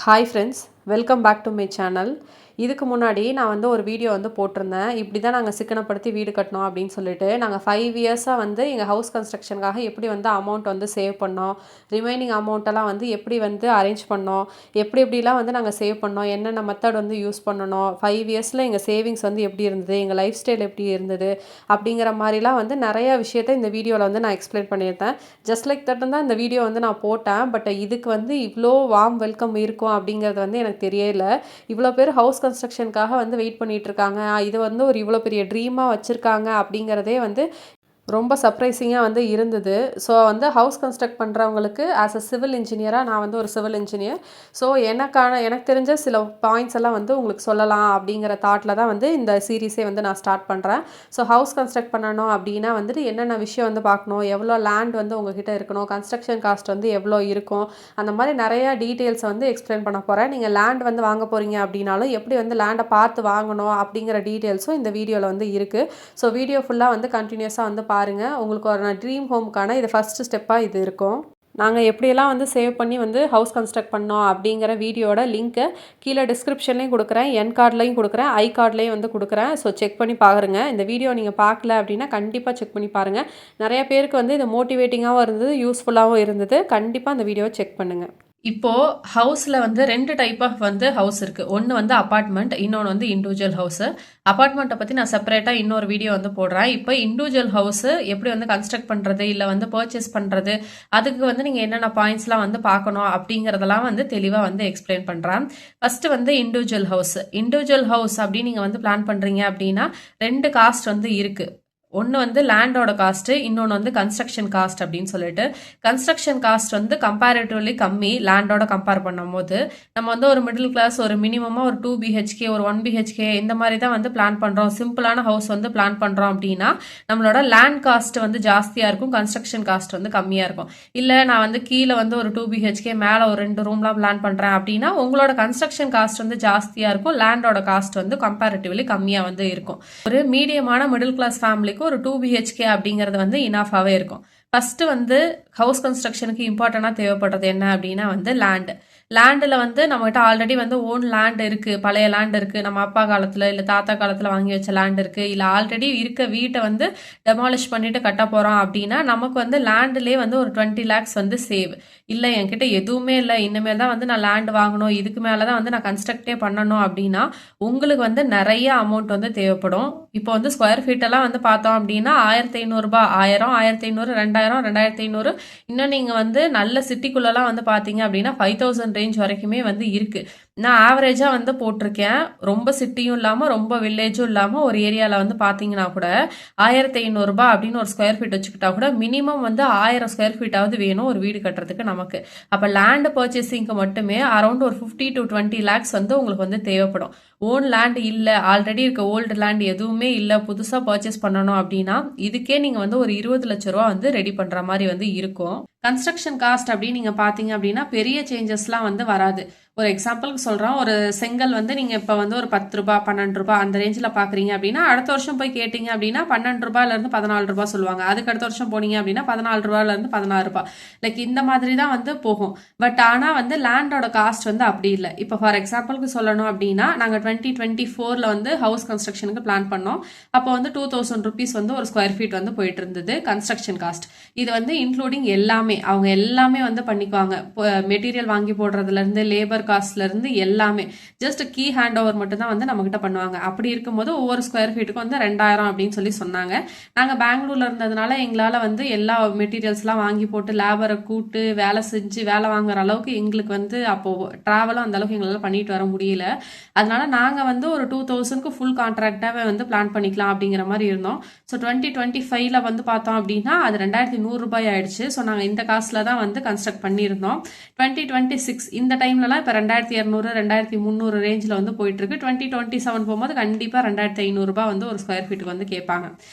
Hi friends, welcome back to my channel. இதுக்கு முன்னாடி நான் வந்து ஒரு வீடியோ வந்து போட்டிருந்தேன். இப்படி தான் நாங்கள் சிக்கனப்படுத்தி வீடு கட்டினோம் அப்படின்னு சொல்லிட்டு. நாங்கள் 5 இயர்ஸாக வந்து எங்கள் ஹவுஸ் கன்ஸ்ட்ரக்ஷனுக்காக எப்படி வந்து அமௌண்ட் வந்து சேவ் பண்ணோம், ரிமைனிங் அமௌண்ட்டெல்லாம் வந்து எப்படி வந்து அரேஞ்ச் பண்ணோம், எப்படி எப்படிலாம் வந்து நாங்கள் சேவ் பண்ணோம், என்னென்ன மெத்தட் வந்து யூஸ் பண்ணணும், 5 இயர்ஸில் எங்கள் சேவிங்ஸ் வந்து எப்படி இருந்தது, எங்கள் லைஃப் ஸ்டைல் எப்படி இருந்தது அப்படிங்கிற மாதிரிலாம் வந்து நிறைய விஷயத்த இந்த வீடியோவில் வந்து நான் எக்ஸ்பிளைன் பண்ணியிருந்தேன். ஜஸ்ட் லைக் தட் தான் இந்த வீடியோ வந்து நான் போட்டேன். பட் இதுக்கு வந்து இவ்வளோ வார்ம் வெல்கம் இருக்கும் அப்படிங்கிறது வந்து எனக்கு தெரியல. இவ்வளோ பேர் ஹவுஸ் கன்ஸ்ட்ரக்ஷனுக்காக வந்து வெயிட் பண்ணிட்டு இருக்காங்க. இது வந்து ஒரு இவ்வளோ பெரிய ட்ரீமாக வச்சுருக்காங்க அப்படிங்கிறதே வந்து ரொம்ப சர்ப்ரைசிங்காக வந்து இருந்தது. ஸோ வந்து ஹவுஸ் கன்ஸ்ட்ரக்ட் பண்ணுறவங்களுக்கு ஆஸ் அ சிவில் இன்ஜினியராக நான் வந்து ஒரு சிவில் இன்ஜினியர். ஸோ எனக்கு தெரிஞ்ச சில பாயிண்ட்ஸ் எல்லாம் வந்து உங்களுக்கு சொல்லலாம் அப்படிங்கிற தாட்டில் தான் வந்து இந்த சீரீஸே வந்து நான் ஸ்டார்ட் பண்ணுறேன். ஸோ ஹவுஸ் கன்ஸ்ட்ரக்ட் பண்ணணும் அப்படின்னா வந்துட்டு என்னென்ன விஷயம் வந்து பார்க்கணும், எவ்வளோ லேண்ட் வந்து உங்ககிட்ட இருக்கணும், கன்ஸ்ட்ரக்ஷன் காஸ்ட் வந்து எவ்வளோ இருக்கும், அந்த மாதிரி நிறையா டீட்டெயில்ஸை வந்து எக்ஸ்பிளைன் பண்ண போகிறேன். நீங்கள் லேண்ட் வந்து வாங்க போகிறீங்க அப்படின்னாலும் எப்படி வந்து லேண்டை பார்த்து வாங்கணும் அப்படிங்கிற டீட்டெயில்ஸும் இந்த வீடியோவில் வந்து இருக்குது. ஸோ வீடியோ ஃபுல்லாக வந்து கண்டினியூஸாக வந்து பாருங்கள். உங்களுக்கு ஒரு ட்ரீம் ஹோமுக்கான இது ஃபஸ்ட்டு ஸ்டெப்பாக இது இருக்கும். நாங்கள் எப்படியெல்லாம் வந்து சேவ் பண்ணி வந்து ஹவுஸ் கன்ஸ்ட்ரக்ட் பண்ணோம் அப்படிங்கிற வீடியோட லிங்க்கை கீழே டிஸ்கிரிப்ஷன்லேயும் கொடுக்குறேன், என் கார்ட்லேயும் கொடுக்குறேன், ஐ கார்ட்லேயும் வந்து கொடுக்குறேன். ஸோ செக் பண்ணி பாருங்க. இந்த வீடியோ நீங்கள் பார்க்கல அப்படின்னா கண்டிப்பாக செக் பண்ணி பாருங்கள். நிறைய பேருக்கு வந்து இது மோட்டிவேட்டிங்காகவும் இருந்தது, யூஸ்ஃபுல்லாகவும் இருந்தது. கண்டிப்பாக இந்த வீடியோவை செக் பண்ணுங்கள். இப்போ ஹவுஸில் வந்து 2 டைப் ஆஃப் வந்து ஹவுஸ் இருக்குது. ஒன்று வந்து அப்பார்ட்மெண்ட், இன்னொன்று வந்து இண்டிவிஜுவல் ஹவுஸு. அப்பார்ட்மெண்ட்டை பற்றி நான் செப்பரேட்டாக இன்னொரு வீடியோ வந்து போடுறேன். இப்போ இண்டிவிஜுவல் ஹவுஸு எப்படி வந்து கன்ஸ்ட்ரக்ட் பண்ணுறது இல்லை வந்து பர்ச்சேஸ் பண்ணுறது, அதுக்கு வந்து நீங்கள் என்னென்ன பாயிண்ட்ஸ்லாம் வந்து பார்க்கணும் அப்படிங்கிறதெல்லாம் வந்து தெளிவாக வந்து எக்ஸ்பிளைன் பண்ணுறேன். ஃபஸ்ட்டு வந்து இண்டிவிஜுவல் ஹவுஸ். இண்டிவிஜுவல் ஹவுஸ் அப்படின்னு நீங்கள் வந்து பிளான் பண்ணுறீங்க அப்படின்னா 2 காஸ்ட் வந்து இருக்குது. ஒன்று வந்து லேண்டோட காஸ்ட்டு, இன்னொன்று வந்து கன்ஸ்ட்ரக்ஷன் காஸ்ட் அப்படின்னு சொல்லிட்டு. கன்ஸ்ட்ரக்ஷன் காஸ்ட் வந்து கம்பேரிட்டிவ்லி கம்மி லேண்டோட கம்பேர் பண்ணும்போது. நம்ம வந்து ஒரு மிடில் கிளாஸ், ஒரு மினிமமாக ஒரு 2 பிஹெச்கே, ஒரு 1 பிஹெச்கே இந்த மாதிரி தான் வந்து பிளான் பண்ணுறோம், சிம்பிளான ஹவுஸ் வந்து பிளான் பண்ணுறோம் அப்படின்னா நம்மளோட லேண்ட் காஸ்ட் வந்து ஜாஸ்தியாக இருக்கும், கன்ஸ்ட்ரக்ஷன் காஸ்ட் வந்து கம்மியாக இருக்கும். இல்லை நான் வந்து கீழே வந்து ஒரு 2 பிஹெச்கே, மேலே ஒரு 2 ரூம்லாம் பிளான் பண்ணுறேன் அப்படின்னா உங்களோட கன்ஸ்ட்ரக்ஷன் காஸ்ட் வந்து ஜாஸ்தியாக இருக்கும், லேண்டோட காஸ்ட் வந்து கம்பேரிட்டிவ்லி கம்மியாக வந்து இருக்கும். ஒரு மீடியமான மிடில் கிளாஸ் ஃபேமிலிக்கு ஒரு 2 பிஹெச்கே அப்படிங்கிறது வந்து இனாஃபாகவே இருக்கும். ஃபஸ்ட்டு வந்து ஹவுஸ் கன்ஸ்ட்ரக்ஷனுக்கு இம்பார்ட்டண்டாக தேவைப்படுறது என்ன அப்படின்னா வந்து லேண்டில் வந்து நம்மகிட்ட ஆல்ரெடி வந்து ஓன் லேண்ட் இருக்குது, பழைய லேண்ட் இருக்குது, நம்ம அப்பா காலத்தில் இல்லை தாத்தா காலத்தில் வாங்கி வச்ச லேண்ட் இருக்குது, இல்லை ஆல்ரெடி இருக்க வீட்டை வந்து டெமாலிஷ் பண்ணிட்டு கட்ட போகிறோம் அப்படின்னா நமக்கு வந்து லேண்ட்லேயே வந்து ஒரு 20 lakhs வந்து சேவ். இல்லை என்கிட்ட எதுவுமே இல்லை, இனிமேல் தான் வந்து நான் லேண்ட் வாங்கணும், இதுக்கு மேலே தான் வந்து நான் கன்ஸ்ட்ரக்டே பண்ணணும் அப்படின்னா உங்களுக்கு வந்து நிறைய அமௌண்ட் வந்து தேவைப்படும். இப்போ வந்து ஸ்கொயர் ஃபீட்டெல்லாம் வந்து பார்த்தோம் அப்படின்னா 1500 ரூபாய், 1000, 1500, 2000, 2500. இன்னும் நீங்கள் வந்து நல்ல சிட்டிக்குள்ளெல்லாம் வந்து பார்த்தீங்க அப்படின்னா 5000 ரேஞ்ச் வரைக்குமே வந்து இருக்குது. நான் ஆவரேஜாக வந்து போட்டிருக்கேன். ரொம்ப சிட்டியும் இல்லாமல் ரொம்ப வில்லேஜும் இல்லாமல் ஒரு ஏரியாவில் வந்து பார்த்தீங்கன்னா கூட 1500 ரூபாய் அப்படின்னு ஒரு ஸ்கொயர் ஃபீட் வச்சுக்கிட்டா கூட மினிமம் வந்து 1000 ஸ்கொயர் ஃபீட்டாவது வேணும் ஒரு வீடு கட்டுறதுக்கு நமக்கு. அப்போ லேண்ட் பர்ச்சேசிங்க்கு மட்டுமே அரௌண்ட் ஒரு 50 to 20 lakhs வந்து உங்களுக்கு வந்து தேவைப்படும். ஓன் லேண்ட் இல்லை, ஆல்ரெடி இருக்க ஓல்டு லேண்ட் எதுவுமே இல்லை, புதுசாக பர்ச்சேஸ் பண்ணணும் அப்படின்னா இதுக்கே நீங்கள் வந்து ஒரு 20 லட்ச ரூபா வந்து ரெடி பண்ணுற மாதிரி வந்து இருக்கும். கன்ஸ்ட்ரக்ஷன் காஸ்ட் அப்படின்னு நீங்கள் பார்த்தீங்க அப்படின்னா பெரிய சேஞ்சஸ்லாம் வந்து வராது. ஒரு எக்ஸாம்பிளுக்கு சொல்கிறோம், ஒரு செங்கல் வந்து நீங்கள் இப்போ வந்து ஒரு 10 ரூபாய் 12 ரூபாய் அந்த ரேஞ்சில் பார்க்குறீங்க அப்படின்னா அடுத்த வருஷம் போய் கேட்டிங்க அப்படின்னா 12 ரூபாயிலேருந்து 14 ரூபாய் சொல்லுவாங்க. அதுக்கு அடுத்த வருஷம் போனீங்க அப்படின்னா 14 ரூபாயிலேருந்து 16 ரூபாய், லைக் இந்த மாதிரி தான் வந்து போகும். பட் ஆனால் வந்து லேண்டோட காஸ்ட் வந்து அப்படி இல்லை. இப்போ ஃபார் எக்ஸாம்பிளுக்கு சொல்லணும் அப்படின்னா நாங்கள் 2024 வந்து ஹவுஸ் கன்ஸ்ட்ரக்ஷனுக்கு பிளான் பண்ணோம். அப்போ வந்து 2000 rupees வந்து ஒரு ஸ்கொயர் ஃபீட் வந்து போயிட்டு இருந்தது கன்ஸ்ட்ரக்ஷன் காஸ்ட். இது வந்து இன்க்ளூடிங் எல்லாமே, அவங்க எல்லாமே வந்து பண்ணிக்குவாங்க, மெட்டீரியல் வாங்கி போடுறதுலேருந்து லேபர் காஸ்ட்லேருந்து எல்லாமே. ஜஸ்ட் கீ ஹேண்ட் ஓவர் மட்டும் தான் வந்து நம்மகிட்ட பண்ணுவாங்க. அப்படி இருக்கும்போது ஒவ்வொரு ஸ்கொயர் ஃபீட்டுக்கும் வந்து 2000 அப்படின்னு சொல்லி சொன்னாங்க. நாங்கள் பெங்களூர்ல இருந்ததுனால எங்களால் வந்து எல்லா மெட்டீரியல்ஸ்லாம் வாங்கி போட்டு லேபரை கூட்டு வேலை செஞ்சு வேலை வாங்குற அளவுக்கு எங்களுக்கு வந்து அப்போது ட்ராவலும் அந்த அளவுக்கு எங்களால் பண்ணிட்டு வர முடியல. அதனால நாங்கள் வந்து ஒரு 2000க்கு ஃபுல் கான்ட்ராக்டாகவே வந்து பிளான் பண்ணிக்கலாம் அப்படிங்கிற மாதிரி இருந்தோம். ஸோ 2025ல் வந்து பார்த்தோம் அப்படின்னா அது 2100 ரூபாய் ஆயிடுச்சு. ஸோ நாங்கள் இந்த காஸ்ட்டில் தான் வந்து கன்ஸ்ட்ரக்ட் பண்ணியிருந்தோம். 2026 இந்த டைம்லலாம் இப்போ 2200 2300 ரேஞ்சில் வந்து போயிட்டு இருக்கு. 2027 போகும்போது கண்டிப்பாக 2500 ரூபாய் வந்து ஒரு ஸ்கொயர் ஃபீட்டுக்கு வந்து கேட்பாங்க.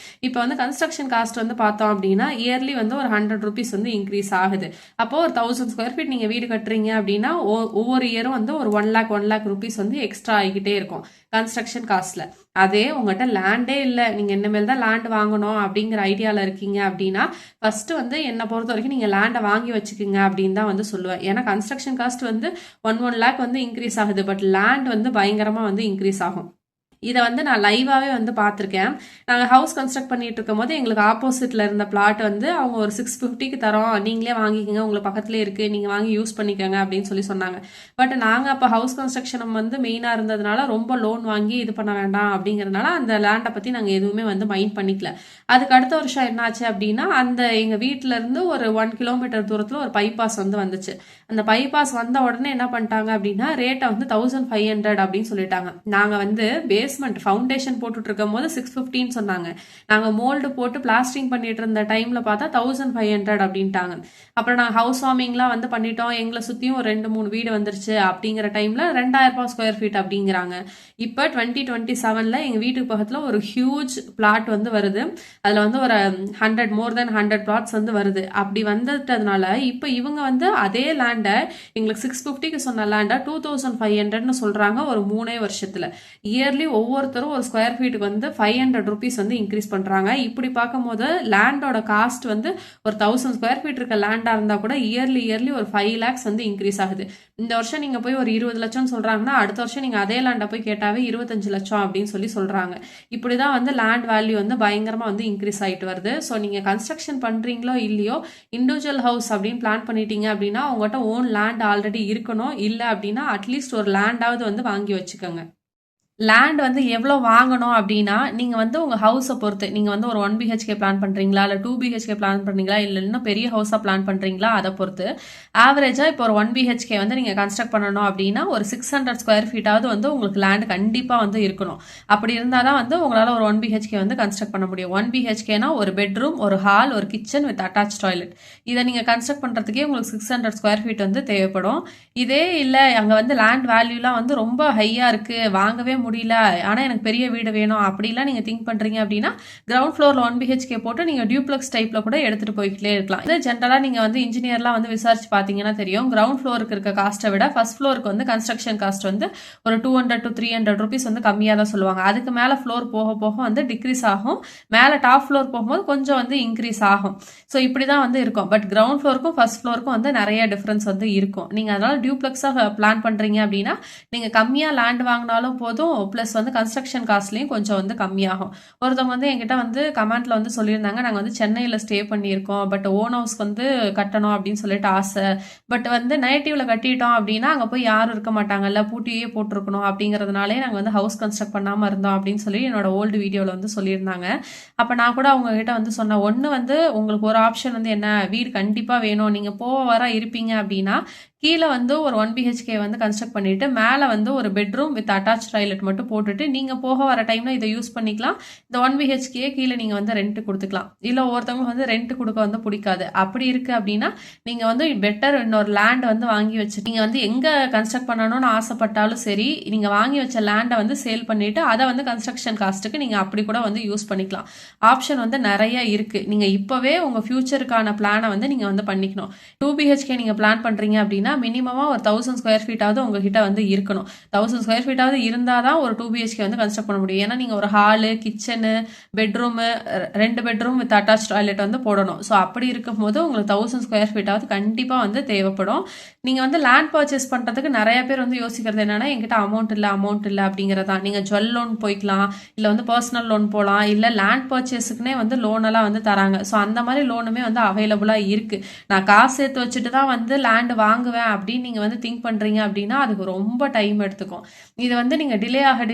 இப்போ வந்து கன்ஸ்ட்ரக்ஷன் காஸ்ட் வந்து பார்த்தோம் அப்படின்னா இயர்லி வந்து ஒரு 100 rupees வந்து இன்க்ரீஸ் ஆகுது. அப்போ ஒரு 1000 ஸ்கொயர் ஃபீட் நீங்கள் வீடு கட்டுறீங்க அப்படின்னா ஒவ்வொரு இயரும் வந்து ஒரு 1 lakh rupees வந்து எக்ஸ்ட்ரா ஆகிக்கிட்டே இருக்கும் கன்ஸ்ட்ரக்ஷன் காஸ்ட்ல. அதே உங்கள்கிட்ட லேண்டே இல்லை, நீங்கள் இனிமேல் தான் லேண்ட் வாங்கணும் அப்படிங்கிற ஐடியாவில் இருக்கீங்க அப்படின்னா ஃபர்ஸ்ட் வந்து என்னை பொறுத்த வரைக்கும் நீங்கள் லேண்டை வாங்கி வச்சுக்கோங்க அப்படின்னு தான் வந்து சொல்லுவேன். ஏன்னா கன்ஸ்ட்ரக்ஷன் காஸ்ட் வந்து 1 lakh வந்து இன்க்ரீஸ் ஆகுது, பட் லேண்ட் வந்து பயங்கரமாக வந்து இன்க்ரீஸ் ஆகும். இதை வந்து நான் லைவாகவே வந்து பார்த்துருக்கேன். நாங்கள் ஹவுஸ் கன்ஸ்ட்ரக்ட் பண்ணிட்டு இருக்கும் போது எங்களுக்கு ஆப்போசிட்டில் இருந்த பிளாட் வந்து அவங்க ஒரு 650க்கு தரோம், நீங்களே வாங்கிக்கோங்க, உங்களுக்கு பக்கத்துலேயே இருக்குது, நீங்கள் வாங்கி யூஸ் பண்ணிக்கோங்க அப்படின்னு சொல்லி சொன்னாங்க. பட் நாங்கள் அப்போ ஹவுஸ் கன்ஸ்ட்ரக்ஷன் வந்து மெயினாக இருந்ததுனால ரொம்ப லோன் வாங்கி இது பண்ண வேண்டாம் அப்படிங்கிறதுனால அந்த லேண்டை பற்றி நாங்கள் எதுவுமே வந்து மைண்ட் பண்ணிக்கல. அதுக்கு அடுத்த வருஷம் என்னாச்சு அப்படின்னா, அந்த எங்கள் வீட்டிலேருந்து ஒரு 1 கிலோமீட்டர் தூரத்தில் ஒரு பைபாஸ் வந்து வந்துச்சு. அந்த பைபாஸ் வந்த உடனே என்ன பண்ணிட்டாங்க அப்படின்னா, ரேட்டை வந்து 1500 அப்படின்னு சொல்லிட்டாங்க. நாங்கள் வந்து பேஸ்மெண்ட் ஃபவுண்டேஷன் போட்டுட்டு இருக்கும் போது 650 சொன்னாங்க. நாங்கள் மோல்டு போட்டு பிளாஸ்டிங் பண்ணிட்டு இருந்த டைம்ல பார்த்தா 1500 அப்படின்ட்டாங்க. அப்புறம் நாங்கள் ஹவுஸ் வார்மிங்லாம் வந்து பண்ணிட்டோம், எங்களை சுற்றியும் ஒரு 2-3 வீடு வந்துருச்சு. அப்படிங்கிற டைம்ல 2000 ஸ்கொயர் ஃபீட் அப்படிங்கிறாங்க. இப்போ 2027ல் எங்கள் வீட்டுக்கு பக்கத்தில் ஒரு ஹியூஜ் பிளாட் வந்து வருது. அதில் வந்து ஒரு 100 மோர் தென் 100 பிளாட்ஸ் வந்து வருது. அப்படி வந்துட்டதுனால இப்போ இவங்க வந்து அதே லேண்டை எங்களுக்கு 650க்கு சொன்ன லேண்டை 2500ன்னு சொல்றாங்க ஒரு 3 வருஷத்துல. இயர்லி ஒவ்வொருத்தரும் ஒரு ஸ்கொயர் ஃபீட்டுக்கு வந்து 500 rupees வந்து இன்க்ரீஸ் பண்றாங்க. இப்படி பார்க்கும்போது லேண்டோட காஸ்ட் வந்து ஒரு 1000 ஸ்கொயர் ஃபீட் இருக்க லேண்டா இருந்தா கூட இயர்லி ஒரு 5 lakhs வந்து இன்க்ரீஸ் ஆகுது. இந்த வருஷம் நீங்க போய் ஒரு 20 லட்சம் சொல்றாங்கன்னா அடுத்த வருஷம் நீங்க அதே லேண்டை போய் கேட்டாவே 25 லட்சம் அப்படின்னு சொல்லி சொல்றாங்க. இப்படிதான் வந்து லேண்ட் வேல்யூ வந்து பயங்கரமா வந்து இன்க்ரீஸ் ஆயிட்டு வருது. ஸோ நீங்க கன்ஸ்ட்ரக்ஷன் பண்றீங்களோ இல்லையோ, இண்டிவிஜுவல் ஹவுஸ் அப்படின்னு பிளான் பண்ணிட்டீங்க அப்படின்னா உங்கள்கிட்ட ஓன் லேண்ட் ஆல்ரெடி இருக்கணும். இல்லை அப்படின்னா அட்லீஸ்ட் ஒரு லேண்டாவது வந்து வாங்கி வச்சுக்கோங்க. லேண்ட் வந்து எவ்வளோ வாங்கணும் அப்படின்னா, நீங்கள் வந்து உங்கள் ஹவுஸை பொறுத்து, நீங்கள் வந்து ஒரு 1 BHK பிளான் பண்ணுறீங்களா, இல்லை 2 BHK பிளான் பண்ணுறீங்களா, இல்லை இன்னும் பெரிய ஹவுஸாக பிளான் பண்ணுறீங்களா, அதை பொறுத்து ஆவரேஜாக இப்போ ஒரு 1 BHK வந்து நீங்கள் கன்ஸ்ட்ரக்ட் பண்ணணும் அப்படின்னா ஒரு 600 ஸ்கொயர் ஃபீட்டாவது வந்து உங்களுக்கு லேண்ட் கண்டிப்பாக வந்து இருக்கணும். அப்படி இருந்தால் தான் வந்து உங்களால் ஒரு 1 BHK வந்து கன்ஸ்ட்ரக்ட் பண்ண முடியும். 1 BHKனா ஒரு பெட்ரூம், ஒரு ஹால், ஒரு கிச்சன் வித் அட்டாச் டாய்லெட். இதை நீங்கள் கன்ஸ்ட்ரக்ட் பண்ணுறதுக்கே உங்களுக்கு 600 ஸ்கொயர் ஃபீட் வந்து தேவைப்படும். இதே இல்லை அங்கே வந்து லேண்ட் வேல்யூலாம் வந்து ரொம்ப ஹையாக இருக்குது, வாங்கவே முடியல, ஆனால் எனக்கு பெரிய வீடு வேணும் அப்படிலாம் நீங்கள் திங்க் பண்ணுறீங்க அப்படின்னா கிரவுண்ட் ஃப்ளோரில் 1 BHK போட்டு நீங்கள் டியூப்ளெக்ஸ் டைப்பில் கூட எடுத்துகிட்டு போய்கிட்டே இருக்கலாம். இது ஜென்ரலாக நீங்கள் வந்து இன்ஜினியர்லாம் வந்து விசாரிச்சு பார்த்தீங்கன்னா தெரியும், கிரவுண்ட் ஃப்ளோருக்கு இருக்க காஸ்ட்டை விட ஃபர்ஸ்ட் ஃப்ளோருக்கு வந்து கன்ஸ்ட்ரக்ஷன் காஸ்ட் வந்து ஒரு 200 to 300 rupees வந்து கம்மியாக தான் சொல்லுவாங்க. அதுக்கு மேலே ஃப்ளோர் போக போக வந்து டிக்ரீஸ் ஆகும், மேலே டாப் ஃப்ளோர் போகும்போது கொஞ்சம் வந்து இன்க்ரீஸ் ஆகும். ஸோ இப்படி தான் வந்து இருக்கும். பட் கிரவுண்ட் ஃப்ளோருக்கும் ஃபர்ஸ்ட் ஃப்ளோருக்கும் வந்து நிறைய டிஃப்ரென்ஸ் வந்து இருக்கும். நீங்கள் அதனால் டியூப்ளெக்ஸாக பிளான் பண்ணுறீங்க அப்படின்னா நீங்கள் கம்மியாக லேண்ட் வாங்கினாலும் போதும், ப்ளஸ் வந்து கன்ஸ்ட்ரக்ஷன் காஸ்ட்லேயும் கொஞ்சம் வந்து கம்மியாகும். ஒருத்தவங்க வந்து என்கிட்ட வந்து கமெண்ட்டில் வந்து சொல்லியிருந்தாங்க, நாங்கள் வந்து சென்னையில் ஸ்டே பண்ணியிருக்கோம், பட் ஓன் ஹவுஸ் வந்து கட்டணும் அப்படின்னு சொல்லிட்டு ஆசை, பட் வந்து நேட்டிவ்ல கட்டிட்டோம் அப்படின்னா அங்கே போய் யாரும் இருக்க மாட்டாங்கல்ல, பூட்டியே போட்டிருக்கணும், அப்படிங்கிறதுனாலே நாங்கள் வந்து ஹவுஸ் கன்ஸ்ட்ரக்ட் பண்ணாமல் இருந்தோம் அப்படின்னு சொல்லி என்னோட ஓல்டு வீடியோவில் வந்து சொல்லியிருந்தாங்க. அப்போ நான் கூட அவங்க கிட்ட வந்து சொன்னேன், ஒன்று வந்து உங்களுக்கு ஒரு ஆப்ஷன் வந்து என்ன, வீடு கண்டிப்பாக வேணும், நீங்கள் போக வர இருப்பீங்க அப்படின்னா கீழே வந்து ஒரு 1 BHK வந்து கன்ஸ்ட்ரக்ட் பண்ணிட்டு மேலே வந்து ஒரு பெட்ரூம் வித் அட்டாச் டாய்லெட் மட்டும் போட்டுட்டு நீங்கள் போக வர டைம்ல இதை யூஸ் பண்ணிக்கலாம். இந்த 1 BHK கீழே நீங்கள் வந்து ரெண்ட் கொடுத்துக்கலாம். இல்லை ஒருத்தவங்க வந்து ரெண்ட் கொடுக்க வந்து பிடிக்காது, அப்படி இருக்கு அப்படின்னா நீங்கள் வந்து பெட்டர் இன்னொரு லேண்ட் வந்து வாங்கி வச்சு நீங்கள் வந்து எங்கே கன்ஸ்ட்ரக்ட் பண்ணணும்னு ஆசைப்பட்டாலும் சரி, நீங்கள் வாங்கி வச்ச லேண்டை வந்து சேல் பண்ணிட்டு அதை வந்து கன்ஸ்ட்ரக்ஷன் காஸ்ட்டுக்கு நீங்கள் அப்படி கூட வந்து யூஸ் பண்ணிக்கலாம். ஆப்ஷன் வந்து நிறைய இருக்கு. நீங்கள் இப்போவே உங்கள் ஃபியூச்சருக்கான பிளானை வந்து நீங்கள் வந்து பண்ணிக்கணும். 2 BHK நீங்கள் பிளான் பண்ணுறீங்க அப்படின்னா மினிமமாக ஒரு 1000 ஸ்கொயர் ஃபீட்டாவது உங்ககிட்ட வந்து இருக்கணும். 1000 ஸ்கொயர் ஃபீட்டாவது இருந்தால் தான் ஒரு 2 BHK வந்து கன்ஸ்ட்ரக்ட் பண்ண முடியும். ஏன்னா நீங்கள் ஒரு hall, kitchen, bedroom, 2 bedroom with attach toilet வந்து போடணும். ஸோ அப்படி இருக்கும்போது உங்களுக்கு 1000 ஸ்கொயர் ஃபீட்டாவது கண்டிப்பாக வந்து தேவைப்படும். நீங்கள் வந்து லேண்ட் பர்ச்சேஸ் பண்ணுறதுக்கு நிறைய பேர் வந்து யோசிக்கிறது என்னன்னா, என்கிட்ட அமௌண்ட் இல்லை அப்படிங்கிறதா. நீங்கள் ஜுவல் லோன் போய்க்கலாம், இல்லை வந்து பர்சனல் லோன் போகலாம், இல்லை லேண்ட் பர்ச்சேஸுக்குனே வந்து லோனெல்லாம் வந்து தராங்க. ஸோ அந்த மாதிரி லோனுமே வந்து அவைலபிளாக இருக்குது. நான் காசு சேர்த்து வச்சுட்டு தான் வந்து லேண்டு வாங்குவேன் அப்படின்னு நீங்கள் வந்து திங்க் பண்ணுறீங்க அப்படின்னா அதுக்கு ரொம்ப டைம் எடுத்துக்கும். இது வந்து நீங்கள் டிலே ஆக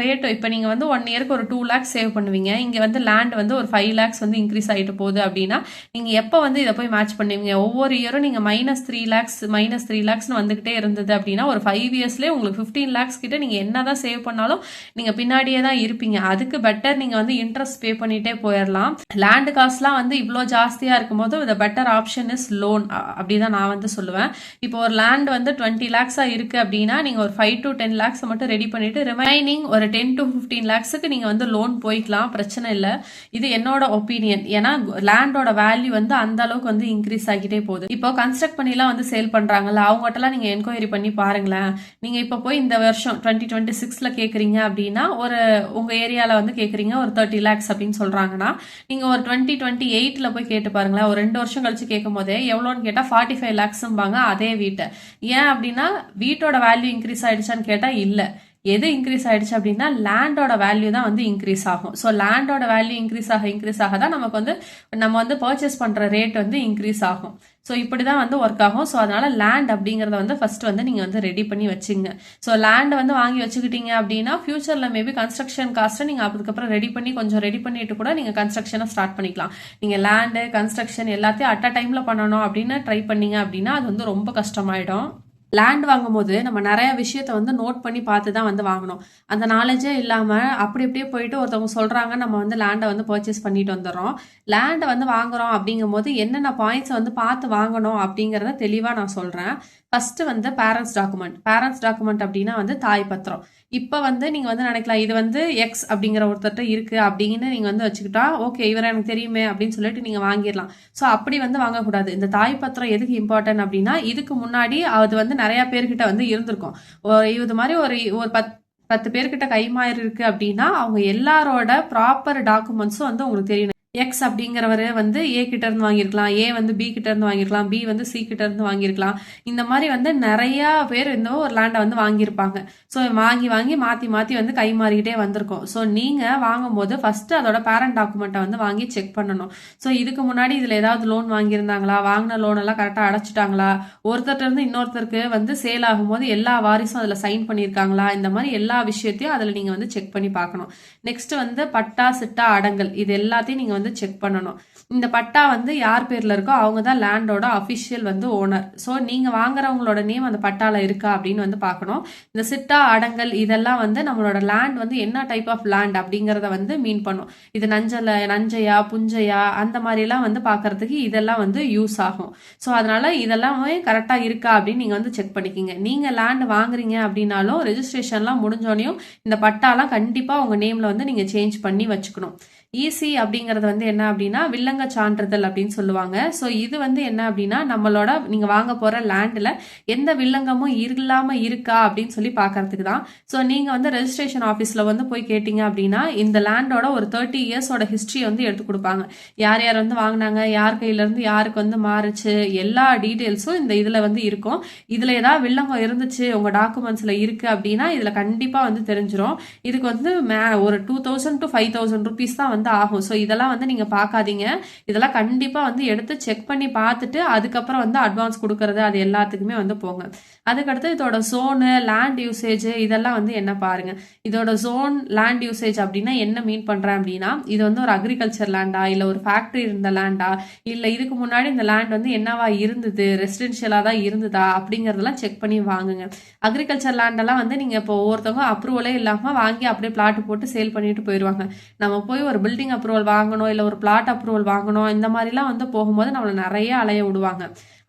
ரேட்டு, இப்போ நீங்கள் வந்து 1 இயருக்கு ஒரு 2 lakhs சேவ் பண்ணுவீங்க, இங்கே வந்து லேண்ட் வந்து ஒரு 5 lakhs வந்து இன்க்ரீஸ் ஆகிட்டு போகுது அப்படின்னா நீங்கள் எப்போ வந்து இதை போய் மேட்ச் பண்ணுவீங்க? ஒவ்வொரு இயரும் நீங்கள் -3 lakhsனு வந்துக்கிட்டே இருந்தது அப்படின்னா ஒரு 5 yearsலேயே உங்களுக்கு 15 lakhs கிட்ட நீங்கள் என்ன தான் சேவ் பண்ணாலும் நீங்கள் பின்னாடியே தான் இருப்பீங்க. அதுக்கு பெட்டர் நீங்கள் வந்து இன்ட்ரெஸ்ட் பே பண்ணிகிட்டே போயிடலாம். லேண்டு காஸ்ட்லாம் வந்து இவ்வளோ ஜாஸ்தியாக இருக்கும்போது the better option is loan அப்படி தான் நான் வந்து சொல்லுவேன். இப்போ ஒரு லேண்ட் வந்து 20 லேக்ஸா இருக்கு அப்படின்னா நீங்க ஒரு 5 to 10 லேக்ஸ் மட்டும் ரெடி பண்ணிட்டு ரிமைனிங் ஒரு 10 to 15 லேக்ஸுக்கு நீங்க வந்து லோன் போய்க்கலாம், பிரச்சனை இல்லை. இது என்னோட ஒப்பீனியன். ஏன்னா லேண்டோட வேல்யூ வந்து அந்த அளவுக்கு வந்து இன்க்ரீஸ் ஆகிட்டே போகுது. இப்போ கன்ஸ்ட்ரக்ட் பண்ணிலாம் வந்து சேல் பண்றாங்கல்ல, அவங்ககிட்டலாம் நீங்க என்கொயரி பண்ணி பாருங்களேன். நீங்க இப்போ போய் இந்த வருஷம் 2026ல கேக்குறீங்க அப்படின்னா ஒரு உங்க ஏரியால வந்து கேக்குறீங்க ஒரு 30 லேக்ஸ் அப்படின்னு சொல்றாங்கன்னா நீங்க ஒரு 2028ல போய் கேட்டு பாருங்களேன். ஒரு 2 வருஷம் கழிச்சு கேட்கும் போதே எவ்வளோன்னு கேட்டா 45 லேக்ஸ்ம்பாங்க அதே வீட்டை. ஏன் அப்படின்னா வீட்டோட வேல்யூ இன்க்ரீஸ் ஆயிடுச்சான்னு கேட்டா இல்ல. எது இன்க்ரீஸ் ஆயிடுச்சு அப்படின்னா லேண்டோட வேல்யூ தான் வந்து இன்க்ரீஸ் ஆகும். ஸோ லேண்டோட வேல்யூ இன்க்ரீஸ் ஆக தான் நம்ம வந்து பர்ச்சேஸ் பண்ற ரேட் வந்து இன்க்ரீஸ் ஆகும். ஸோ இப்படி தான் வந்து ஒர்க் ஆகும். ஸோ அதனால லேண்ட் அப்படிங்கிறத வந்து ஃபர்ஸ்ட் வந்து நீங்கள் வந்து ரெடி பண்ணி வச்சுங்க. ஸோ லேண்ட் வந்து வாங்கி வச்சுக்கிட்டீங்க அப்படின்னா ஃபியூச்சரில் மேபி கன்ஸ்ட்ரக்ஷன் காஸ்ட்டை நீங்கள் அதுக்கப்புறம் கொஞ்சம் ரெடி பண்ணிட்டு கூட நீங்கள் கன்ஸ்ட்ரக்ஷனை ஸ்டார்ட் பண்ணிக்கலாம். நீங்கள் லேண்டு கன்ஸ்ட்ரக்ஷன் எல்லாத்தையும் அட் அ டைமில் பண்ணணும் அப்படின்னு ட்ரை பண்ணீங்க அப்படின்னா அது வந்து ரொம்ப கஷ்டமாயிடும். லேண்ட் வாங்கும்போது நம்ம நிறைய விஷயத்த வந்து நோட் பண்ணி பார்த்து தான் வந்து வாங்கணும். அந்த நாலேஜே இல்லாமல் அப்படி அப்படியே போயிட்டு ஒருத்தவங்க சொல்கிறாங்க நம்ம வந்து லேண்டை வந்து பர்ச்சேஸ் பண்ணிட்டு வந்துடுறோம். லேண்டை வந்து வாங்குறோம் அப்படிங்கும்போது என்னென்ன பாயிண்ட்ஸை வந்து பார்த்து வாங்கணும் அப்படிங்கிறத தெளிவாக நான் சொல்கிறேன். ஃபஸ்ட்டு வந்து பேரண்ட்ஸ் டாக்குமெண்ட் அப்படின்னா வந்து தாய் பத்திரம். இப்போ வந்து நீங்கள் வந்து நினைக்கலாம் இது வந்து எக்ஸ் அப்படிங்கிற ஒருத்தர்கிட்ட இருக்குது அப்படின்னு நீங்கள் வந்து வச்சுக்கிட்டா ஓகே இவரை எனக்கு தெரியுமே அப்படின்னு சொல்லிட்டு நீங்கள் வாங்கிடலாம். ஸோ அப்படி வந்து வாங்கக்கூடாது. இந்த தாய் பத்திரம் எதுக்கு இம்பார்ட்டன்ட் அப்படின்னா இதுக்கு முன்னாடி அது வந்து நிறையா பேர்கிட்ட வந்து இருந்திருக்கும். இது மாதிரி ஒரு 10 பேர்கிட்ட கைமாறு இருக்குது அப்படின்னா அவங்க எல்லாரோட ப்ராப்பர் டாக்குமெண்ட்ஸும் வந்து உங்களுக்கு தெரியணும். எக்ஸ் அப்படிங்கிறவரு வந்து ஏ கிட்ட இருந்து வாங்கியிருக்கலாம், ஏ வந்து பி கிட்ட இருந்து வாங்கியிருக்கலாம், பி வந்து சி கிட்ட இருந்து வாங்கியிருக்கலாம். இந்த மாதிரி வந்து நிறைய பேர் இந்த ஒரு லேண்டை வந்து வாங்கியிருப்பாங்க. ஸோ வாங்கி மாற்றி வந்து கை மாறிக்கிட்டே வந்திருக்கும். ஸோ நீங்கள் வாங்கும்போது ஃபர்ஸ்ட் அதோட பேரண்ட் டாக்குமெண்ட்டை வந்து வாங்கி செக் பண்ணணும். ஸோ இதுக்கு முன்னாடி இதில் ஏதாவது லோன் வாங்கியிருந்தாங்களா, வாங்கின லோன் எல்லாம் கரெக்டாக அடைச்சிட்டாங்களா, ஒருத்தர்கிட்ட இருந்து இன்னொருத்தருக்கு வந்து சேல் ஆகும்போது எல்லா வாரிசும் அதில் சைன் பண்ணியிருக்காங்களா, இந்த மாதிரி எல்லா விஷயத்தையும் அதில் நீங்கள் வந்து செக் பண்ணி பார்க்கணும். நெக்ஸ்ட் வந்து பட்டா சிட்டா அடங்கல் இது எல்லாத்தையும் நீங்கள் வந்து செக் பண்ணணும். இந்த பட்டா வந்து யார் பேர்ல இருக்கோ அவங்க தான் லேண்டோட அஃபிஷியல் வந்து ஓனர். ஸோ நீங்க வாங்குறவங்களோட நேம் அந்த பட்டால இருக்கா அப்படின்னு வந்து பார்க்கணும். இந்த சிட்டா அடங்கல் இதெல்லாம் வந்து நம்மளோட லேண்ட் வந்து என்ன டைப் ஆஃப் லேண்ட் அப்படிங்கிறத வந்து மீன் பண்ணும். இது நஞ்சையா புஞ்சையா அந்த மாதிரிலாம் வந்து பார்க்கறதுக்கு இதெல்லாம் வந்து யூஸ் ஆகும். ஸோ அதனால இதெல்லாமே கரெக்டாக இருக்கா அப்படின்னு நீங்கள் வந்து செக் பண்ணிக்கிங்க. நீங்கள் லேண்ட் வாங்குறீங்க அப்படின்னாலும் ரெஜிஸ்ட்ரேஷன்லாம் முடிஞ்சோனையும் இந்த பட்டாலாம் கண்டிப்பாக உங்கள் நேமில் வந்து நீங்கள் சேஞ்ச் பண்ணி வச்சுக்கணும். ஈசி அப்படிங்கிறது வந்து என்ன அப்படின்னா வில்லங்க சான்றிதழ் அப்படின்னு சொல்லுவாங்க. ஸோ இது வந்து என்ன அப்படின்னா நம்மளோட நீங்கள் வாங்க போகிற லேண்டில் எந்த வில்லங்கமும் இல்லாமல் இருக்கா அப்படின்னு சொல்லி பார்க்கறதுக்கு தான். ஸோ நீங்கள் வந்து ரெஜிஸ்ட்ரேஷன் ஆஃபீஸில் வந்து போய் கேட்டிங்க அப்படின்னா இந்த லேண்டோட ஒரு 30 இயர்ஸோட ஹிஸ்ட்ரியை வந்து எடுத்து கொடுப்பாங்க. யார் யார் வந்து வாங்கினாங்க, யார் கையிலேருந்து யாருக்கு வந்து மாறுச்சு, எல்லா டீட்டெயில்ஸும் இந்த இதில் வந்து இருக்கும். இதில் ஏதாவது வில்லங்கம் இருந்துச்சு உங்கள் டாக்குமெண்ட்ஸில் இருக்குது அப்படின்னா இதில் கண்டிப்பாக வந்து தெரிஞ்சிடும். இதுக்கு வந்து ஒரு 2000 to 5000 ருபீஸ் தான் வந்து ஆகும். ஸோ இதெல்லாம் வந்து நீங்க பார்க்காதீங்க. இதெல்லாம் கண்டிப்பா வந்து எடுத்து செக் பண்ணி பார்த்துட்டு அதுக்கப்புறம் வந்து அட்வான்ஸ் கொடுக்கறது அது எல்லாத்துக்குமே வந்து போங்க. அதுக்கடுத்து இதோட ஜோனு லேண்ட் யூசேஜ் இதெல்லாம் வந்து என்ன பாருங்க. இதோட ஜோன் லேண்ட் யூசேஜ் அப்படின்னா என்ன மீன் பண்றேன் அப்படின்னா இது வந்து ஒரு அக்ரிகல்ச்சர் லேண்டா இல்லை ஒரு ஃபேக்டரி இருந்த லேண்டா இல்லை இதுக்கு முன்னாடி இந்த லேண்ட் வந்து என்னவா இருந்தது, ரெசிடென்ஷியலா தான் இருந்ததா அப்படிங்கறதெல்லாம் செக் பண்ணி வாங்குங்க. அக்ரிகல்ச்சர் லேண்டெல்லாம் வந்து நீங்க இப்போ ஒருத்தவங்க அப்ரூவலே இல்லாம வாங்கி அப்படியே பிளாட் போட்டு சேல் பண்ணிட்டு போயிடுவாங்க. நம்ம போய் ஒரு பில்டிங் அப்ரூவல் வாங்கணும் இல்லை ஒரு பிளாட் அப்ரூவல் வாங்கணும் இந்த மாதிரிலாம் வந்து போகும்போது நம்மளை நிறைய அலைய விடுவாங்க.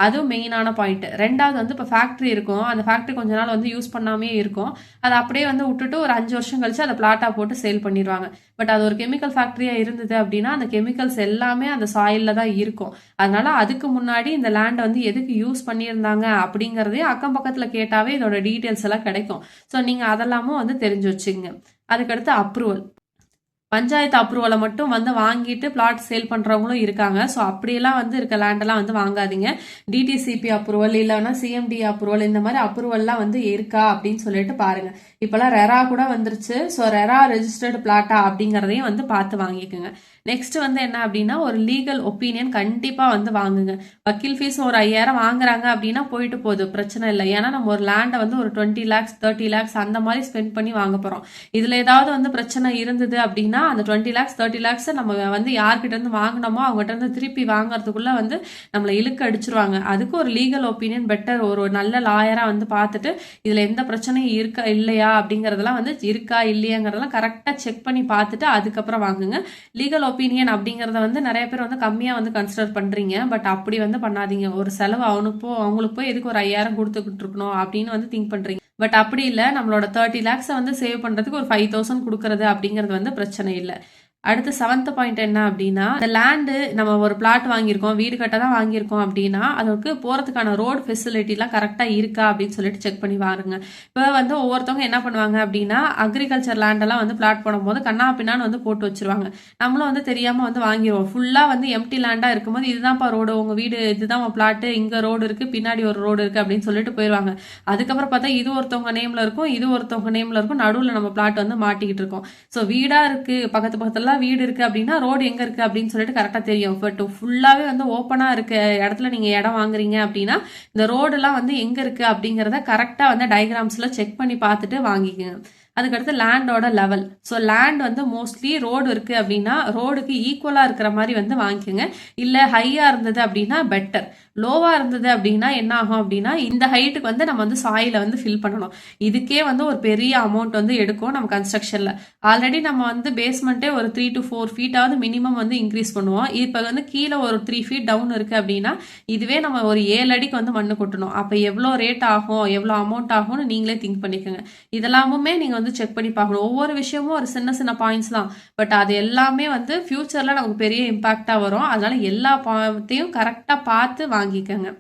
அதுவும் மெயினான பாயிண்ட். ரெண்டாவது வந்து இப்போ ஃபேக்ட்ரி இருக்கும், அந்த ஃபேக்ட்ரி கொஞ்ச நாள் வந்து யூஸ் பண்ணாமே இருக்கும், அதை அப்படியே வந்து விட்டுட்டு ஒரு 5 வருஷம் கழிச்சு அதை பிளாட்டா போட்டு சேல் பண்ணிடுவாங்க. பட் அது ஒரு கெமிக்கல் ஃபேக்ட்ரியா இருந்தது அப்படின்னா அந்த கெமிக்கல்ஸ் எல்லாமே அந்த சாயில்ல தான் இருக்கும். அதனால அதுக்கு முன்னாடி இந்த லேண்டை வந்து எதுக்கு யூஸ் பண்ணியிருந்தாங்க அப்படிங்கிறதே அக்கம் பக்கத்துல கேட்டாவே இதோட டீட்டெயில்ஸ் எல்லாம் கிடைக்கும். ஸோ நீங்க அதெல்லாமும் வந்து தெரிஞ்சு வச்சுங்க. அதுக்கடுத்து அப்ரூவல். பஞ்சாயத்து அப்ரூவலை மட்டும் வந்து வாங்கிட்டு பிளாட் சேல் பண்ணுறவங்களும் இருக்காங்க. ஸோ அப்படியெல்லாம் வந்து இருக்க லேண்டெல்லாம் வந்து வாங்காதீங்க. டிடிசிபி அப்ரூவல் இல்லைன்னா சிஎம்டி அப்ரூவல் இந்த மாதிரி அப்ரூவல்லாம் வந்து இருக்கா அப்படின்னு சொல்லிட்டு பாருங்க. இப்போல்லாம் ரெரா கூட வந்துருச்சு. ஸோ ரெரா ரெஜிஸ்டர்டு பிளாட்டா அப்படிங்கிறதையும் வந்து பார்த்து வாங்கிக்கோங்க. நெக்ஸ்ட் வந்து என்ன அப்படின்னா ஒரு லீகல் ஒப்பீனியன் கண்டிப்பாக வந்து வாங்குங்க. வக்கீல் ஃபீஸ் ஒரு 5000 வாங்குறாங்க அப்படின்னா போயிட்டு போகுது, பிரச்சனை இல்லை. ஏன்னா நம்ம ஒரு லேண்டை வந்து ஒரு 20 lakhs 30 lakhs அந்த மாதிரி ஸ்பெண்ட் பண்ணி வாங்க போகிறோம். இதில் ஏதாவது வந்து பிரச்சனை இருந்தது அப்படின்னா அந்த 20 lakhs 30 lakhs நம்ம வந்து யார்கிட்ட இருந்து வாங்கினோமோ அவங்ககிட்ட இருந்து திருப்பி வாங்குறதுக்குள்ள வந்து நம்மளை இழுக்க அடிச்சிருவாங்க. அதுக்கு ஒரு லீகல் ஒப்பீனியன் பெட்டர். ஒரு நல்ல லாயரா வந்து பார்த்துட்டு இதுல எந்த பிரச்சனையும் இருக்கா இல்லையா அப்படிங்கறதெல்லாம் வந்து இருக்கா இல்லையாங்கிறதெல்லாம் கரெக்டா செக் பண்ணி பார்த்துட்டு அதுக்கப்புறம் வாங்குங்க. லீகல் ஒப்பீனியன் அப்படிங்கறத வந்து நிறைய பேர் வந்து கம்மியா வந்து கன்சிடர் பண்றீங்க. பட் அப்படி வந்து பண்ணாதீங்க. ஒரு செலவு அவங்களுக்கு போய் எதுக்கு ஒரு 5000 கொடுத்துக்கிட்டு இருக்கணும் அப்படின்னு வந்து திங்க் பண்றீங்க. பட் அப்படி இல்லை, நம்மளோட 30 lakhs வந்து சேவ் பண்ணுறதுக்கு ஒரு 5000 கொடுக்கறது அப்படிங்கிறது வந்து பிரச்சனை இல்லை. அடுத்து 7th பாயிண்ட் என்ன அப்படின்னா, இந்த லேண்டு நம்ம ஒரு பிளாட் வாங்கியிருக்கோம், வீடு கட்ட தான் வாங்கியிருக்கோம் அப்படின்னா அதுக்கு போகிறதுக்கான ரோடு ஃபெசிலிட்டிலாம் கரெக்டாக இருக்கா அப்படின்னு சொல்லிட்டு செக் பண்ணி வாருங்க. இப்போ வந்து ஒவ்வொருத்தவங்க என்ன பண்ணுவாங்க அப்படின்னா, அக்ரிகல்ச்சர் லேண்டெல்லாம் வந்து பிளாட் போடும்போது கண்ணா பின்னான்னு வந்து போட்டு வச்சிருவாங்க. நம்மளும் வந்து தெரியாமல் வந்து வாங்கிடுவோம். ஃபுல்லாக வந்து எம்டி லேண்டாக இருக்கும்போது இதுதான்ப்பா ரோடு, உங்கள் வீடு இதுதான் பிளாட்டு, இங்கே ரோடு இருக்குது, பின்னாடி ஒரு ரோடு இருக்குது அப்படின்னு சொல்லிட்டு போயிடுவாங்க. அதுக்கப்புறம் பார்த்தா இது ஒருத்தவங்க நேமில் இருக்கும், இது ஒருத்தவங்க நேமில் இருக்கும், நடுவில் நம்ம பிளாட் வந்து மாட்டிக்கிட்டு இருக்கோம். ஸோ வீடாக இருக்குது, பக்கத்துல வீடு இருக்கு அப்படின்னா ரோடு எங்க இருக்கு அப்படின்னு சொல்லிட்டு கரெக்டா தெரியும். பட் ஃபுல்லாவே வந்து ஓப்பனா இருக்க இடத்துல நீங்க இடம் வாங்குறீங்க அப்படின்னா இந்த ரோடு எல்லாம் வந்து எங்க இருக்கு அப்படிங்கறத கரெக்டா வந்து டயக்ராம்ஸ்ல செக் பண்ணி பார்த்துட்டு வாங்கிக்கோங்க. அதுக்கடுத்து லேண்டோட லெவல். ஸோ லேண்ட் வந்து மோஸ்ட்லி ரோடு இருக்குது அப்படின்னா ரோடுக்கு ஈக்குவலாக இருக்கிற மாதிரி வந்து வாங்கிக்கோங்க. இல்லை ஹையாக இருந்தது அப்படின்னா பெட்டர். லோவாக இருந்தது அப்படின்னா என்ன ஆகும் அப்படின்னா இந்த ஹைட்டுக்கு வந்து நம்ம வந்து சாயிலை வந்து ஃபில் பண்ணணும். இதுக்கே வந்து ஒரு பெரிய அமௌண்ட் வந்து எடுக்கும் நம்ம கன்ஸ்ட்ரக்ஷனில். ஆல்ரெடி நம்ம வந்து பேஸ்மெண்ட்டே ஒரு 3 to 4 ஃபீட்டாவது மினிமம் வந்து இன்க்ரீஸ் பண்ணுவோம். இப்போ வந்து கீழே ஒரு 3 feet டவுன் இருக்குது அப்படின்னா இதுவே நம்ம ஒரு 7 அடிக்கு வந்து மண்ணு கொட்டணும். அப்போ எவ்வளோ ரேட் ஆகும், எவ்வளோ அமௌண்ட் ஆகும்னு நீங்களே திங்க் பண்ணிக்கோங்க. இதெல்லாமுமே நீங்கள் வந்து செக் பண்ணி பார்க்கணும். ஒவ்வொரு விஷயமும் ஒரு சின்ன சின்ன பாயிண்ட்ஸ் தான். பட் அது எல்லாமே வந்து ஃபியூச்சரில் நமக்கு பெரிய இம்பாக்டாக வரும். அதனால எல்லா பாயிண்ட்டையும் கரெக்டாக பார்த்து வாங்கிக்கோங்க.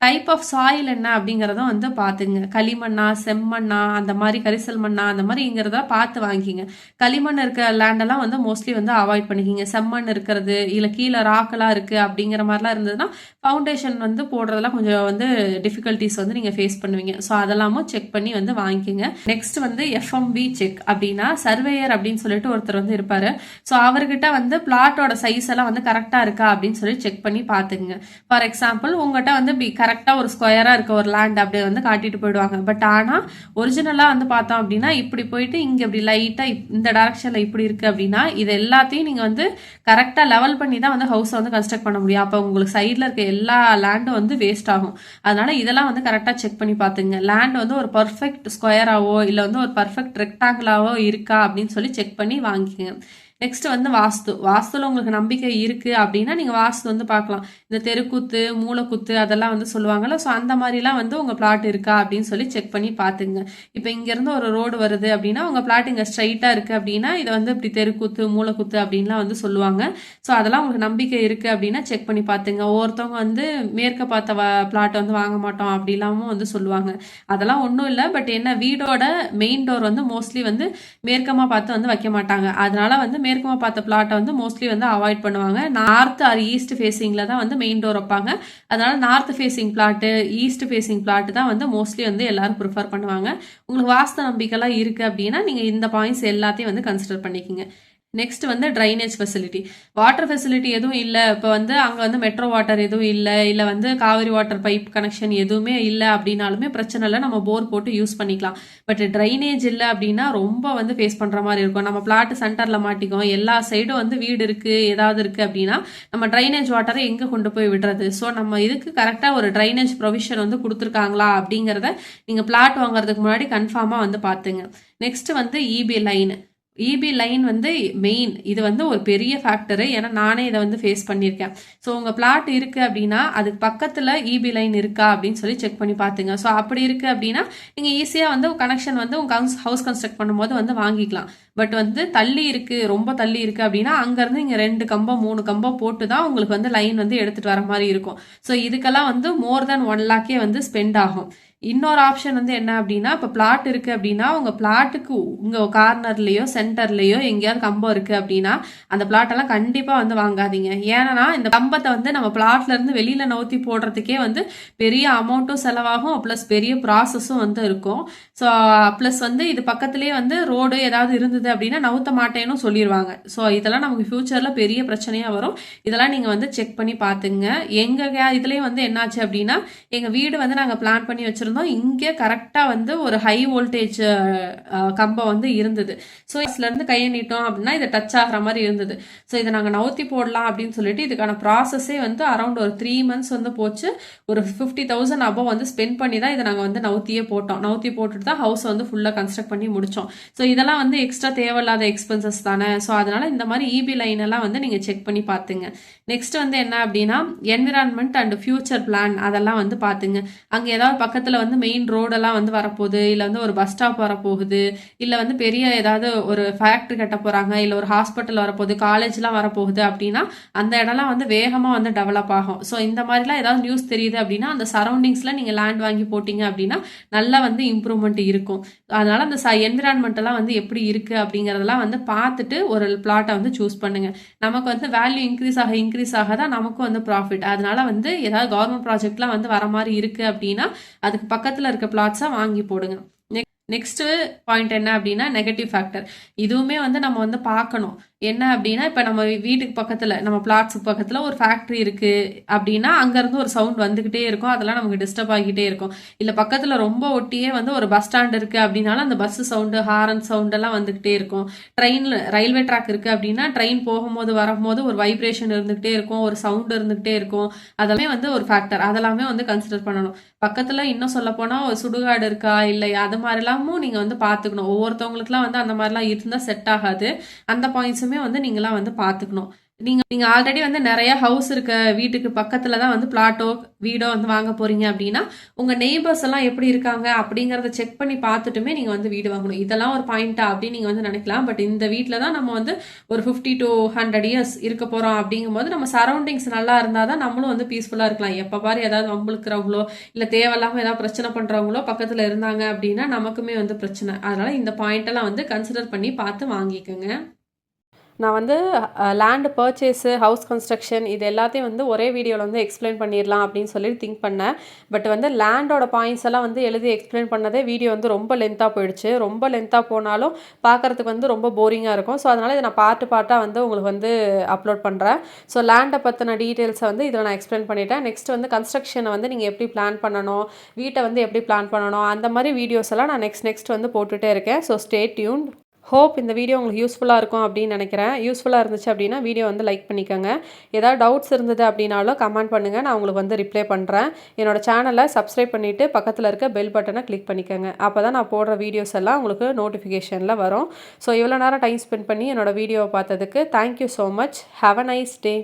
டைப் ஆஃப் சாயில் என்ன அப்படிங்கிறதும் வந்து பார்த்துங்க. களிமண்ணா, செம்மண்ணா, அந்த மாதிரி கரிசல் மண்ணா, அந்த மாதிரிங்கிறத பார்த்து வாங்கிக்கிங்க. களிமண் இருக்கிற லேண்டெல்லாம் வந்து மோஸ்ட்லி வந்து அவாய்ட் பண்ணிக்கிங்க. செம்மண் இருக்கிறது இல்லை கீழே ராக்கெல்லாம் இருக்குது அப்படிங்கிற மாதிரிலாம் இருந்ததுன்னா ஃபவுண்டேஷன் வந்து போடுறதெல்லாம் கொஞ்சம் வந்து டிஃபிகல்ட்டிஸ் வந்து நீங்கள் ஃபேஸ் பண்ணுவீங்க. ஸோ அதெல்லாமும் செக் பண்ணி வந்து வாங்கிக்கிங்க. நெக்ஸ்ட் வந்து எஃப்எம்பி செக் அப்படின்னா சர்வேயர் அப்படின்னு சொல்லிட்டு ஒருத்தர் வந்து இருப்பார். ஸோ அவர்கிட்ட வந்து பிளாட்டோட சைஸ் எல்லாம் வந்து கரெக்டாக இருக்கா அப்படின்னு சொல்லி செக் பண்ணி பார்த்துக்குங்க. ஃபார் எக்ஸாம்பிள் உங்கள்கிட்ட வந்து கரெக்டாக ஒரு ஸ்கொயராக இருக்க ஒரு லேண்ட் அப்படியே வந்து காட்டிட்டு போயிடுவாங்க. பட் ஆனால் ஒரிஜினலாக வந்து பார்த்தோம் அப்படின்னா இப்படி போயிட்டு இங்கே இப்படி லைட்டாக இந்த டைரக்ஷனில் இப்படி இருக்குது அப்படின்னா இது எல்லாத்தையும் நீங்கள் வந்து கரெக்டாக லெவல் பண்ணி தான் வந்து ஹவுஸை வந்து கன்ஸ்ட்ரக்ட் பண்ண முடியும். அப்போ உங்களுக்கு சைடில் இருக்க எல்லா லேண்டும் வந்து வேஸ்ட் ஆகும். அதனால இதெல்லாம் வந்து கரெக்டாக செக் பண்ணி பார்த்துங்க. லேண்ட் வந்து ஒரு பர்ஃபெக்ட் ஸ்கொயராகவோ இல்லை வந்து ஒரு பர்ஃபெக்ட் ரெக்டாங்கிளாவோ இருக்கா அப்படின்னு சொல்லி செக் பண்ணி வாங்கிக்கோங்க. நெக்ஸ்ட் வந்து வாஸ்துல உங்களுக்கு நம்பிக்கை இருக்கு அப்படின்னா நீங்க வாஸ்து வந்து பார்க்கலாம். இந்த தெருக்கூத்து, மூளைக்குத்து அதெல்லாம் வந்து சொல்லுவாங்கல்ல. ஸோ அந்த மாதிரிலாம் வந்து உங்க பிளாட் இருக்கா அப்படின்னு சொல்லி செக் பண்ணி பார்த்துங்க. இப்போ இங்க இருந்து ஒரு ரோடு வருது அப்படின்னா உங்க பிளாட் இங்க ஸ்ட்ரைட்டா இருக்கு அப்படின்னா இதை வந்து இப்படி தெருக்கூத்து, மூளைக்குத்து அப்படின்லாம் வந்து சொல்லுவாங்க. ஸோ அதெல்லாம் உங்களுக்கு நம்பிக்கை இருக்கு அப்படின்னா செக் பண்ணி பார்த்துங்க. ஒவ்வொருத்தவங்க வந்து மேற்க பார்த்த பிளாட் வந்து வாங்க மாட்டோம் அப்படிலாமும் வந்து சொல்லுவாங்க. அதெல்லாம் ஒன்றும் இல்லை. பட் என்ன, வீடோட மெயின் டோர் வந்து மோஸ்ட்லி வந்து மேற்கமா பார்த்து வந்து வைக்க மாட்டாங்க. அதனால வந்து மேற்கமா பார்த்த பிளாட்டை வந்து மோஸ்ட்லி வந்து அவாய்ட் பண்ணுவாங்க. நார்த் ஆர் ஈஸ்ட் ஃபேஸிங்ல தான் வந்து மெயின் டோர் வைப்பாங்க. அதனால north facing flat, east facing flat தான் வந்து மோஸ்ட்லி வந்து எல்லாரும் ப்ரிஃபர் பண்ணுவாங்க. உங்களுக்கு வாஸ்து நம்பிக்கைலாம் இருக்கு அப்படின்னா நீங்க இந்த பாயிண்ட்ஸ் எல்லாத்தையும் வந்து கன்சிடர் பண்ணிக்கோங்க. நெக்ஸ்ட் வந்து ட்ரைனேஜ் ஃபெசிலிட்டி. வாட்டர் ஃபெசிலிட்டி எதுவும் இல்லை, இப்போ வந்து அங்கே வந்து மெட்ரோ வாட்டர் எதுவும் இல்லை வந்து காவிரி வாட்டர் பைப் கனெக்ஷன் எதுவுமே இல்லை அப்படின்னாலுமே பிரச்சனை இல்லை, நம்ம போர் போட்டு யூஸ் பண்ணிக்கலாம். பட் ட்ரைனேஜ் இல்லை அப்படின்னா ரொம்ப வந்து ஃபேஸ் பண்ணுற மாதிரி இருக்கும். நம்ம பிளாட்டு சென்டரில் மாட்டிக்கும், எல்லா சைடும் வந்து வீடு இருக்குது, ஏதாவது இருக்குது அப்படின்னா நம்ம ட்ரைனேஜ் வாட்டரை எங்கே கொண்டு போய் விடுறது? ஸோ நம்ம இதுக்கு கரெக்டாக ஒரு ட்ரைனேஜ் ப்ரொவிஷன் வந்து கொடுத்துருக்காங்களா அப்படிங்கிறத நீங்கள் பிளாட் வாங்குறதுக்கு முன்னாடி கன்ஃபார்மாக வந்து பார்த்துங்க. நெக்ஸ்ட் வந்து இபி லைன். இபி லைன் வந்து மெயின். இது வந்து ஒரு பெரிய ஃபேக்டரு. ஏன்னா நானே இதை வந்து ஃபேஸ் பண்ணியிருக்கேன். ஸோ உங்கள் பிளாட் இருக்குது அப்படின்னா அதுக்கு பக்கத்தில் இபி லைன் இருக்கா அப்படின்னு சொல்லி செக் பண்ணி பார்த்துங்க. ஸோ அப்படி இருக்குது அப்படின்னா நீங்கள் ஈஸியாக வந்து கனெக்ஷன் வந்து உங்கள் ஹவுஸ் கன்ஸ்ட்ரக்ட் பண்ணும்போது வந்து வாங்கிக்கலாம். பட் வந்து தள்ளி இருக்குது, ரொம்ப தள்ளி இருக்குது அப்படின்னா அங்கேருந்து இங்கே 2 கம்பம் 3 கம்பம் போட்டு தான் உங்களுக்கு வந்து லைன் வந்து எடுத்துகிட்டு வர மாதிரி இருக்கும். ஸோ இதுக்கெல்லாம் வந்து மோர் தென் 1 lakh வந்து ஸ்பெண்ட் ஆகும். இன்னொரு ஆப்ஷன் வந்து என்ன அப்படின்னா, இப்போ பிளாட் இருக்கு அப்படின்னா உங்க பிளாட்டுக்கு உங்க கார்னர்லயோ சென்டர்லயோ எங்கேயாவது கம்பம் இருக்கு அப்படின்னா அந்த பிளாட்டெல்லாம் கண்டிப்பா வந்து வாங்காதீங்க. ஏன்னா இந்த கம்பத்தை வந்து நம்ம பிளாட்ல இருந்து வெளியில நவுத்தி போடுறதுக்கே வந்து பெரிய அமௌண்ட்டும் செலவாகும், பிளஸ் பெரிய ப்ராசஸும் வந்து இருக்கும். ஸோ பிளஸ் வந்து இது பக்கத்துலேயே வந்து ரோடு ஏதாவது இருந்தது அப்படின்னா நவுத்த மாட்டேன்னு சொல்லிடுவாங்க. ஸோ இதெல்லாம் நமக்கு ஃபியூச்சர்ல பெரிய பிரச்சனையா வரும். இதெல்லாம் நீங்க வந்து செக் பண்ணி பார்த்துங்க. எங்க இதுலயும் வந்து என்னாச்சு அப்படின்னா எங்க வீடு வந்து நாங்கள் பிளான் பண்ணி வச்சிருந்தோம் வச்சுருந்தோம். இங்கே கரெக்டாக வந்து ஒரு ஹை வோல்டேஜ் கம்பம் வந்து இருந்தது. ஸோ இதுலேருந்து கையை நீட்டோம் அப்படின்னா இதை டச் ஆகிற மாதிரி இருந்தது. ஸோ இதை நாங்கள் நவுத்தி போடலாம் அப்படின்னு சொல்லிட்டு இதுக்கான ப்ராசஸே வந்து அரௌண்ட் ஒரு 3 months வந்து போச்சு. ஒரு 50,000 அபவ் வந்து ஸ்பெண்ட் பண்ணி தான் இதை நாங்கள் வந்து நவுத்தியே போட்டோம். நவுத்தி போட்டுட்டு தான் ஹவுஸ் வந்து ஃபுல்லாக கன்ஸ்ட்ரக்ட் பண்ணி முடித்தோம். ஸோ இதெல்லாம் வந்து எக்ஸ்ட்ரா தேவையில்லாத எக்ஸ்பென்சஸ் தானே. ஸோ அதனால இந்த மாதிரி இபி லைன் எல்லாம் வந்து நீங்கள் செக் பண்ணி பார்த்துங்க. நெக்ஸ்ட் வந்து என்ன அப்படின்னா என்விரான்மெண்ட் அண்ட் ஃபியூச்சர் பிளான் அதெல்லாம் வந்து பார்த்துங்க. அங்கே ஏதாவது பக்கத்தில் வந்து மெயின் ரோடெல்லாம் வந்து வரப்போகுது, இல்லை வந்து ஒரு பஸ் ஸ்டாப் வரப்போகுது, இல்லை வந்து பெரிய ஏதாவது ஒரு ஃபேக்ட்ரி கட்ட போகிறாங்க, இல்லை ஒரு ஹாஸ்பிட்டல் வரப்போகுது, காலேஜ்லாம் வரப்போகுது அப்படின்னா அந்த இடம்லாம் வந்து வேகமாக வந்து டெவலப் ஆகும். ஸோ இந்த மாதிரிலாம் ஏதாவது நியூஸ் தெரியுது அப்படின்னா அந்த சரௌண்டிங்ஸில் நீங்கள் லேண்ட் வாங்கி போட்டிங்க அப்படின்னா நல்லா வந்து இம்ப்ரூவ்மெண்ட் இருக்கும். அதனால அந்த என்விரான்மெண்ட்டெல்லாம் வந்து எப்படி இருக்குது அப்படிங்கிறதெல்லாம் வந்து பார்த்துட்டு ஒரு பிளாட்டை வந்து சூஸ் பண்ணுங்க. நமக்கு வந்து வேல்யூ இன்க்ரீஸ் ஆக தான் நமக்கும் வந்து ப்ராஃபிட். அதனால வந்து ஏதாவது கவர்மெண்ட் ப்ராஜெக்ட்லாம் வந்து வர மாதிரி இருக்குது அப்படின்னா அதுக்கு பக்கத்தில் இருக்க பிளாட்ஸை வாங்கி போடுங்க. நெக்ஸ்ட் பாயிண்ட் என்ன அப்படின்னா நெகட்டிவ் ஃபேக்டர். இதுவுமே வந்து நம்ம வந்து பார்க்கணும். என்ன அப்படின்னா இப்போ நம்ம வீட்டுக்கு பக்கத்தில் நம்ம பிளாட்ஸுக்கு பக்கத்தில் ஒரு ஃபேக்ட்ரி இருக்குது அப்படின்னா அங்கேருந்து ஒரு சவுண்ட் வந்துக்கிட்டே இருக்கும். அதெல்லாம் நமக்கு டிஸ்டர்ப் ஆகிக்கிட்டே இருக்கும். இல்லை பக்கத்தில் ரொம்ப ஒட்டியே வந்து ஒரு பஸ் ஸ்டாண்ட் இருக்குது அப்படின்னாலும் அந்த பஸ்ஸு சவுண்டு, ஹாரன் சவுண்டெல்லாம் வந்துக்கிட்டே இருக்கும். ரயில்வே ட்ராக் இருக்குது அப்படின்னா ட்ரெயின் போகும்போது வரும்போது ஒரு வைப்ரேஷன் இருந்துக்கிட்டே இருக்கும், ஒரு சவுண்டு இருந்துக்கிட்டே இருக்கும். அதெல்லாமே வந்து ஒரு ஃபேக்டர். அதெல்லாமே வந்து கன்சிடர் பண்ணணும். பக்கத்தில் இன்னும் சொல்லப்போனால் ஒரு சுடுகாடு இருக்கா இல்லை அது மாதிரிலாமும் நீங்கள் வந்து பார்த்துக்கணும். ஒவ்வொருத்தவங்களுக்குலாம் வந்து அந்த மாதிரிலாம் இருந்தால் செட் ஆகாது. அந்த பாயிண்ட்ஸுமே வந்து நீங்களாம் வந்து பார்த்துக்கணும். நீங்க ஆல்ரெடி வந்து நிறைய ஹவுஸ் இருக்க வீட்டுக்கு பக்கத்துல தான் வந்து பிளாட்டோ வீடோ வந்து வாங்க போறீங்க அப்படின்னா உங்க நெய்பர்ஸ் எல்லாம் எப்படி இருக்காங்க அப்படிங்கறத செக் பண்ணி பார்த்துட்டுமே நீங்க வந்து வீடு வாங்கணும். இதெல்லாம் ஒரு பாயிண்டா அப்படின்னு நீங்க வந்து நினைக்கலாம். பட் இந்த வீட்டில் தான் நம்ம வந்து ஒரு 50 to 100 years இருக்க போறோம் அப்படிங்கும்போது நம்ம சரௌண்டிங்ஸ் நல்லா இருந்தாதான் நம்மளும் வந்து பீஸ்ஃபுல்லா இருக்கலாம். எப்ப பாரு ஏதாவது வம்புழுக்கிறவங்களோ இல்ல தேவையில்லாம ஏதாவது பிரச்சனை பண்றவங்களோ பக்கத்துல இருந்தாங்க அப்படின்னா நமக்குமே வந்து பிரச்சனை. அதனால இந்த பாயிண்ட் எல்லாம் வந்து கன்சிடர் பண்ணி பார்த்து வாங்கிக்கோங்க. நான் வந்து லேண்டு பர்ச்சேஸு, ஹவுஸ் கன்ஸ்ட்ரக்ஷன் இது எல்லாத்தையும் வந்து ஒரே வீடியோவில் வந்து எக்ஸ்பிளைன் பண்ணிடலாம் அப்படின்னு சொல்லி திங்க் பண்ணேன். பட் வந்து லேண்டோட பாயிண்ட்ஸ் எல்லாம் வந்து எழுதி எக்ஸ்பிளைன் பண்ணதே வீடியோ வந்து ரொம்ப லென்த்தாக போயிடுச்சு. ரொம்ப லென்த்தாக போனாலும் பார்க்குறதுக்கு வந்து ரொம்ப போரிங்காக இருக்கும். ஸோ அதனால் இதை நான் பார்ட்டாக வந்து உங்களுக்கு வந்து அப்லோட் பண்ணுறேன். ஸோ லேண்டை பற்றின டீட்டெயில்ஸை வந்து இதில் நான் எக்ஸ்பிளைன் பண்ணிட்டேன். நெக்ஸ்ட் வந்து கன்ஸ்ட்ரக்ஷனை வந்து நீங்கள் எப்படி பிளான் பண்ணணும், வீட்டை வந்து எப்படி பிளான் பண்ணணும், அந்த மாதிரி வீடியோஸ் எல்லாம் நான் நெக்ஸ்ட் வந்து போட்டுகிட்டே இருக்கேன். So stay tuned. ஹோப் இந்த வீடியோ உங்களுக்கு யூஸ்ஃபுல்லாக இருக்கும் அப்படின்னு நினைக்கிறேன். யூஸ்ஃபுல்லாக இருந்துச்சு அப்படின்னா வீடியோ வந்து லைக் பண்ணிக்கோங்க. ஏதாவது டவுட்ஸ் இருந்தது அப்படின்னாலும் கமெண்ட் பண்ணுங்கள், நான் உங்களுக்கு வந்து ரிப்ளை பண்ணுறேன். என்னோட சேனலை சப்ஸ்கிரைப் பண்ணிவிட்டு பக்கத்தில் இருக்க பெல் பட்டனை கிளிக் பண்ணிக்கோங்க. அப்போ தான் நான் போடுற வீடியோஸ் எல்லாம் உங்களுக்கு நோட்டிஃபிகேஷனில் வரும். ஸோ இவ்வளோ நேரம் டைம் ஸ்பெண்ட் பண்ணி என்னோடய வீடியோவை பார்த்ததுக்கு thank you so much. Have a nice day.